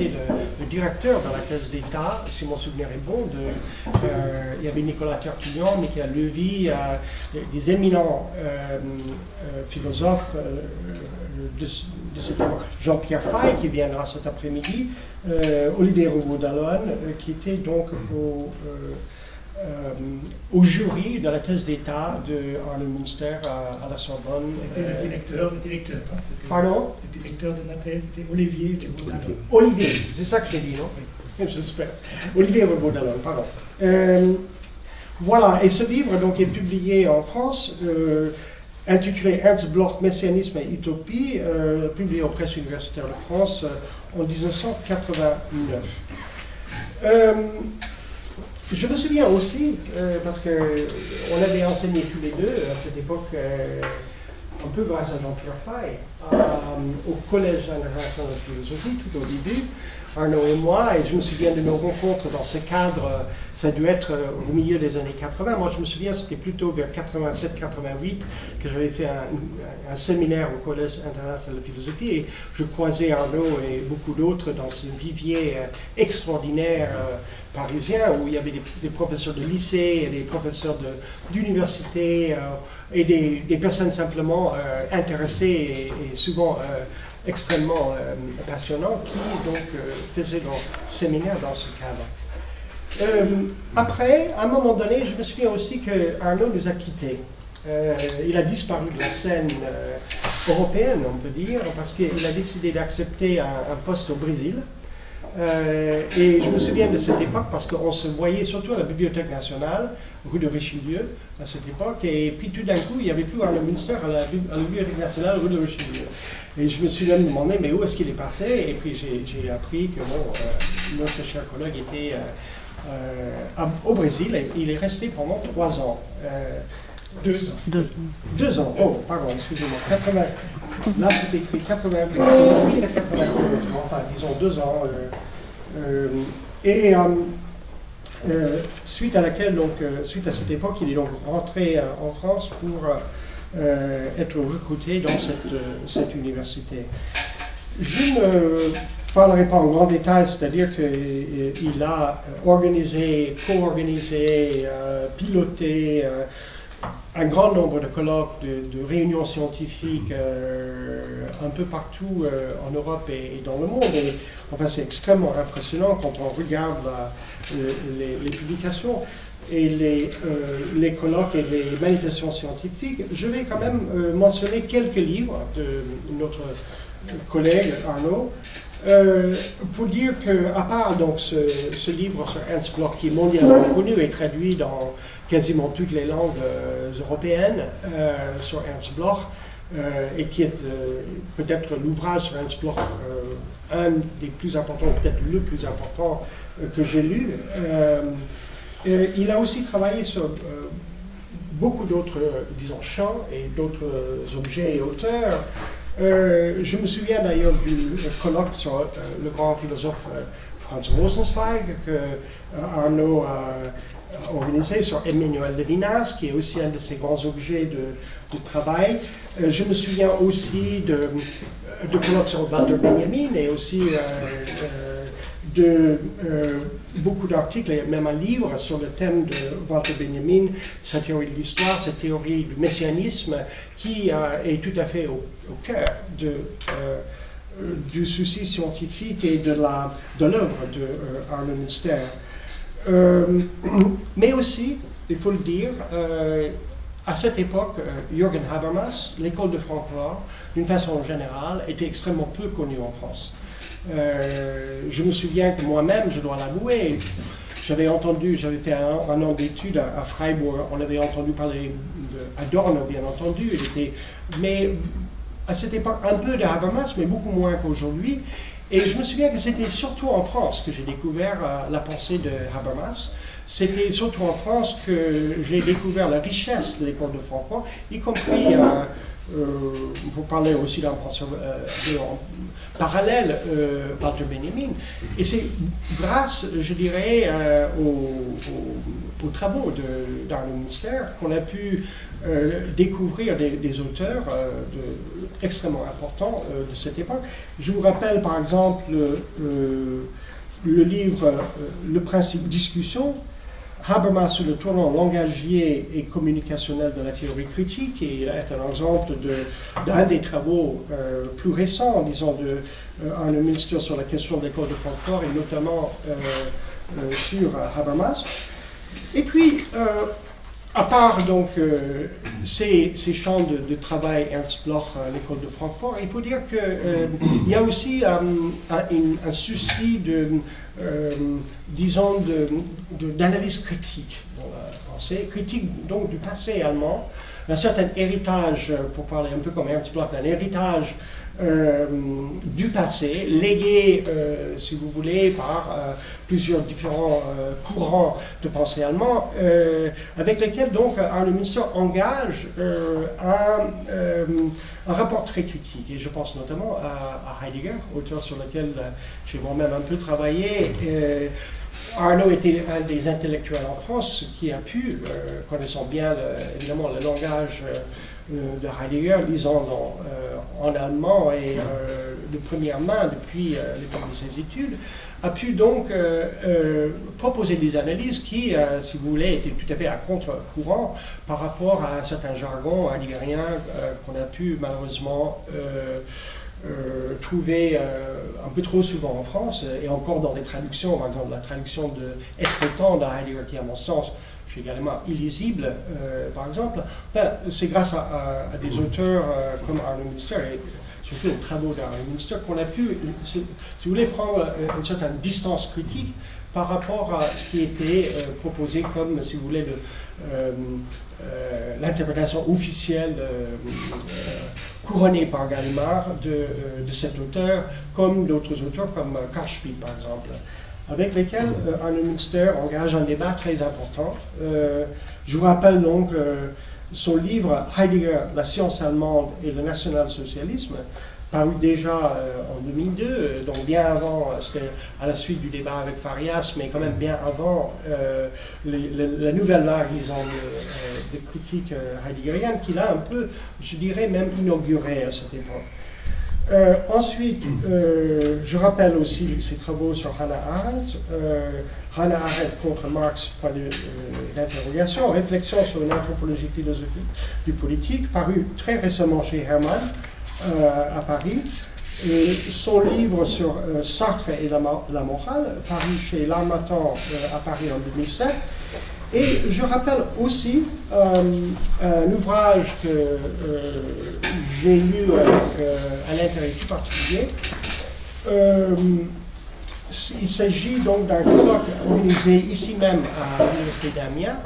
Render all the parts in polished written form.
été le directeur dans la thèse d'État, si mon souvenir est bon. Il y avait Nicolas Tertullian, Michael Levy, des éminents philosophes de cette époque. Jean-Pierre Fay, qui viendra cet après-midi, Olivier Roubaud-Dallon, qui était donc au jury de la thèse d'État de Arno Münster à la Sorbonne. Le directeur. Pardon? Le directeur de la thèse, c'était Olivier Roubaud-Dallon. Olivier, c'est ça que j'ai dit, non? J'espère. Olivier Roubaud-Dallon, pardon. Voilà, et ce livre donc, est publié en France, intitulé Ernst Bloch, Messianisme et Utopie, publié aux Presses universitaires de France en 1989. Je me souviens aussi, parce qu'on avait enseigné tous les deux à cette époque, un peu grâce à Jean-Pierre Fay, au Collège international de philosophie, tout au début, Arnaud et moi, et je me souviens de nos rencontres dans ce cadre, ça a dû être au milieu des années 80. Moi, je me souviens, c'était plutôt vers 87-88 que j'avais fait un séminaire au Collège international de philosophie, et je croisais Arnaud et beaucoup d'autres dans ce vivier extraordinaire parisien, où il y avait des professeurs de lycée, et des professeurs d'université, et des personnes simplement intéressées et souvent extrêmement passionnants qui donc faisaient leur séminaire dans ce cadre. Après, à un moment donné, je me souviens aussi que Arnaud nous a quittés. Il a disparu de la scène européenne, on peut dire, parce qu'il a décidé d'accepter un poste au Brésil. Et je me souviens de cette époque parce qu'on se voyait surtout à la Bibliothèque nationale, rue de Richelieu, à cette époque, et puis tout d'un coup, il n'y avait plus Arno Münster à la Bibliothèque nationale, rue de Richelieu. Et je me suis même demandé, mais où est-ce qu'il est passé? Et puis j'ai appris que notre cher collègue était au Brésil, et il est resté pendant 3 ans. 2 ans. 2 ans, oh, pardon, excusez-moi. Là, c'est écrit 88, enfin, disons 2 ans. Suite à laquelle, donc, suite à cette époque, il est donc rentré en France pour être recruté dans cette université. Je ne parlerai pas en grand détail, c'est-à-dire qu'il a organisé, co-organisé, piloté un grand nombre de colloques, de réunions scientifiques un peu partout en Europe et dans le monde. Et, enfin, c'est extrêmement impressionnant quand on regarde les publications et les colloques et les manifestations scientifiques. Je vais quand même mentionner quelques livres de notre collègue Arnaud, pour dire qu'à part donc, ce livre sur Ernst Bloch qui est mondialement connu et traduit dans quasiment toutes les langues européennes sur Ernst Bloch, et qui est peut-être l'ouvrage sur Ernst Bloch un des plus importants, peut-être le plus important que j'ai lu. Il a aussi travaillé sur beaucoup d'autres, disons, champs et d'autres objets et auteurs. Je me souviens d'ailleurs du colloque sur le grand philosophe Franz Rosenzweig que Arnaud a organisé sur Emmanuel Levinas, qui est aussi un de ses grands objets de travail. Je me souviens aussi de colloques sur Walter Benjamin et aussi de beaucoup d'articles et même un livre sur le thème de Walter Benjamin, sa théorie de l'histoire, sa théorie du messianisme, qui est tout à fait au cœur du souci scientifique et de l'œuvre de Arno Münster. Mais aussi, il faut le dire, à cette époque, Jürgen Habermas, l'école de Francfort, d'une façon générale, était extrêmement peu connue en France. Je me souviens que moi-même, je dois l'avouer, j'avais fait un an d'études à Freiburg, on avait entendu parler d'Adorno, bien entendu, mais à cette époque, un peu de Habermas, mais beaucoup moins qu'aujourd'hui. Et je me souviens que c'était surtout en France que j'ai découvert la pensée de Habermas, c'était surtout en France que j'ai découvert la richesse de l'école de Francfort, y compris, vous parlez aussi d'un parallèle, Walter Benjamin. Et c'est grâce, je dirais, aux travaux d'Arno Münster qu'on a pu découvrir des auteurs extrêmement importants de cette époque. Je vous rappelle par exemple le livre Le principe discussion, Habermas sur le tournant langagier et communicationnel de la théorie critique, qui est un exemple d'un des travaux plus récents, disons, de Arno Münster sur la question de l'école de Francfort et notamment sur Habermas. Et puis, à part donc ces champs de travail, Ernst Bloch, l'école de Francfort, il faut dire qu'il y a aussi un souci disons, d'analyse critique dans la pensée, critique donc du passé allemand, un certain héritage, pour parler un peu comme Ernst Bloch, un héritage du passé, légué, si vous voulez, par plusieurs différents courants de pensée allemands, avec lesquels donc Arno Münster engage un rapport très critique. Et je pense notamment à Heidegger, auteur sur lequel j'ai moi-même un peu travaillé. Arno était un des intellectuels en France qui a pu, connaissant bien évidemment le langage de Heidegger, lisant en allemand et de première main depuis l'époque de ses études, a pu donc proposer des analyses qui, si vous voulez, étaient tout à fait à contre-courant par rapport à un certain jargon heideggerien qu'on a pu malheureusement trouver un peu trop souvent en France, et encore dans les traductions, par exemple la traduction de Être temps de Heidegger, qui à mon sens est également illisible, par exemple. Ben, c'est grâce à des auteurs comme Arno Münster et surtout aux travaux d'Arno Münster qu'on a pu, si vous voulez, prendre une certaine distance critique par rapport à ce qui était proposé comme, si vous voulez, l'interprétation officielle couronnée par Gallimard de cet auteur, comme d'autres auteurs comme Carl Schmitt, par exemple, avec lesquels Arno Münster engage un débat très important. Je vous rappelle donc son livre Heidegger, la science allemande et le national-socialisme, paru déjà en 2002, donc bien avant, c'était à la suite du débat avec Farias, mais quand même bien avant la nouvelle vague, disons, de critique heideggerienne, qu'il a un peu, je dirais, même inauguré à cette époque. Ensuite, je rappelle aussi ses travaux sur Hannah Arendt, Hannah Arendt contre Marx, point d'interrogation, réflexion sur une anthropologie philosophique du politique, paru très récemment chez Hermann, à Paris, son livre sur Sartre et la morale, paru chez L'Harmattan à Paris en 2007. Et je rappelle aussi un ouvrage que j'ai lu avec un intérêt tout particulier. Il s'agit donc d'un colloque organisé ici même à l'Université d'Amiens.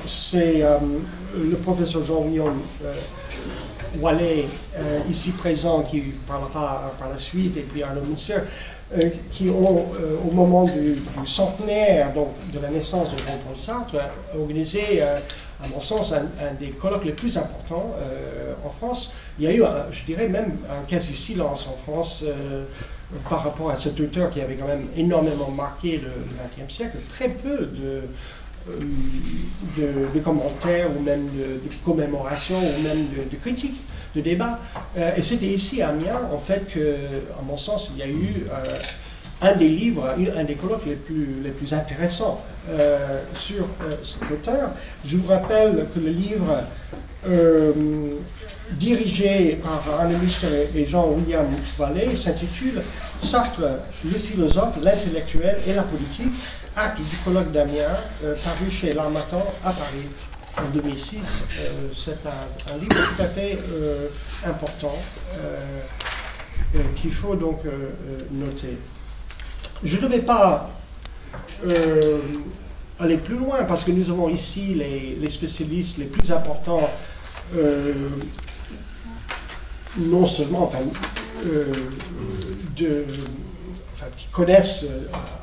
C'est le professeur Jean-Guillaume Wallet, ici présent, qui parlera par la suite, et puis Arno Münster, qui ont, au moment du centenaire donc, de la naissance de Jean-Paul Sartre, organisé, à mon sens, un des colloques les plus importants en France. Il y a eu, je dirais, même un quasi-silence en France par rapport à cet auteur qui avait quand même énormément marqué le XXe siècle. Très peu de commentaires ou même de commémorations ou même de critiques, de débats. Et c'était ici à Amiens, en fait, que, à mon sens, il y a eu un des livres, un des colloques les plus intéressants sur cet auteur. Je vous rappelle que le livre dirigé par Arno Münster et Jean-William Wallet s'intitule Sartre, le philosophe, l'intellectuel et la politique, acte du colloque d'Amiens, paru chez L'Harmattan à Paris en 2006. C'est un livre tout à fait important qu'il faut donc noter. Je ne vais pas aller plus loin parce que nous avons ici les spécialistes les plus importants, non seulement qui connaissent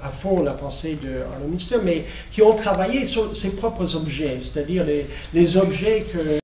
à fond la pensée de Arnold Münster, mais qui ont travaillé sur ses propres objets, c'est-à-dire les objets que